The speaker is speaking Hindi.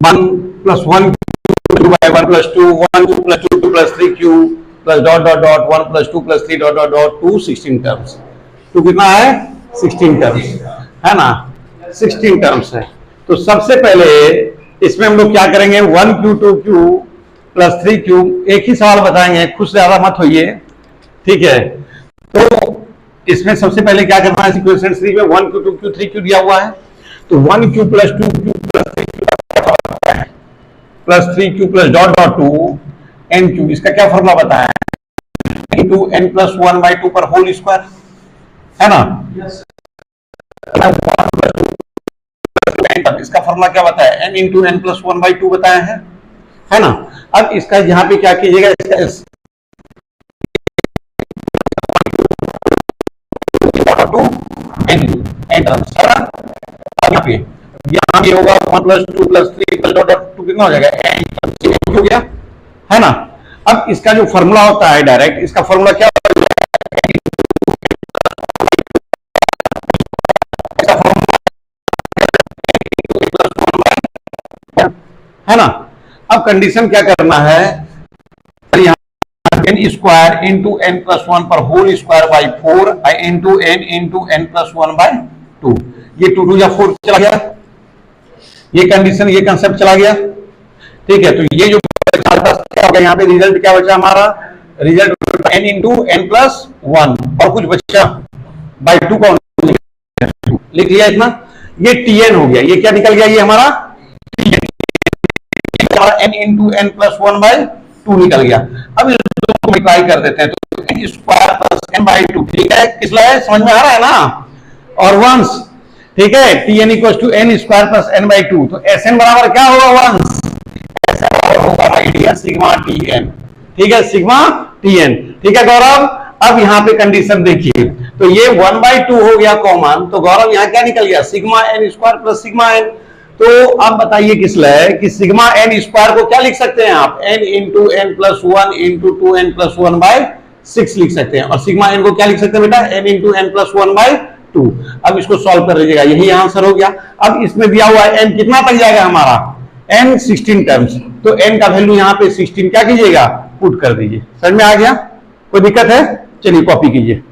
1 plus 1 by 1 plus 2, 1 2 plus 2 2 plus 3q plus dot dot dot 1 plus 2 plus 3 dot dot dot 2 16 terms। तो कितना है 16 टर्म्स है ना, 16 टर्म्स है। तो सबसे पहले इसमें हम लोग क्या करेंगे, 1q 2q प्लस 3q, एक ही सवाल बताएंगे, खुद से ज्यादा मत होइए, ठीक है। तो इसमें सबसे पहले क्या करना है, इक्वेशन 3 में 1q 2q 3q दिया हुआ है, तो 1q plus 2q plus 3q plus 3q plus dot dot 2 nq, इसका क्या फॉर्मूला बताया है, इंटू n प्लस 1 बाई 2 पर होल स्क्वायर, है ना। इसका फॉर्मूला क्या बताया, n into n plus 1 by 2 बताया है ना। अब इसका यहाँ पे क्या कीजिएगा, इसका यहाँ पे होगा 1 plus 2 plus 3 plus dot dot 2 कितना हो जाएगा, n हो गया, है ना। अब इसका जो फॉर्मूला होता है डायरेक्ट, इसका फॉर्मूला क्या है ना। अब कंडीशन क्या करना है, n square into n plus 1 पर whole square by 4 into n plus 1 by 2, ये 2 2 या 4 चला गया, ये कंडीशन, ये कंसेप्ट चला गया, ठीक है। तो ये जो क्या होगा, यहाँ पे रिजल्ट क्या बचा हमारा, result n into n plus 1 और कुछ बचा बाई 2 का लिख लिया इतना, ये tn हो गया, ये क्या निकल गया, ये हमारा n into n plus 1 by 2 निकल गया। अब इसको मल्टीप्लाई कर देते हैं, तो n square plus n by 2, ठीक है, किस लिए समझ में आ रहा है ना, और वंस, ठीक है, tn equal to n square plus n by 2, तो sn बराबर क्या होगा, वंस, sn होगा आइडिया सिग्मा tn, ठीक है, सिग्मा tn, ठीक है गौरव। अब यहाँ पे कंडीशन देखिए, तो ये 1 बाई 2 हो गया कॉमन, तो गौरव यहाँ क्या निकल गया, sigma n square plus sigma n। तो अब बताइए किस लिए कि सिग्मा n स्क्वायर को क्या लिख सकते हैं आप, n into n plus 1 into 2n plus 1 by 6 लिख सकते हैं, और सिग्मा n को क्या लिख सकते हैं बेटा, n into n plus 1 by 2। अब इसको सॉल्व कर लीजिएगा, यही आंसर हो गया। अब इसमें दिया हुआ है n कितना तक जाएगा हमारा, n 16 टर्म्स, तो n का वैल्यू यहाँ पे 16 क्या कीजिएगा, पुट कर दीजिए। समझ में आ गया, कोई दिक्कत है, चलिए कॉपी कीजिए।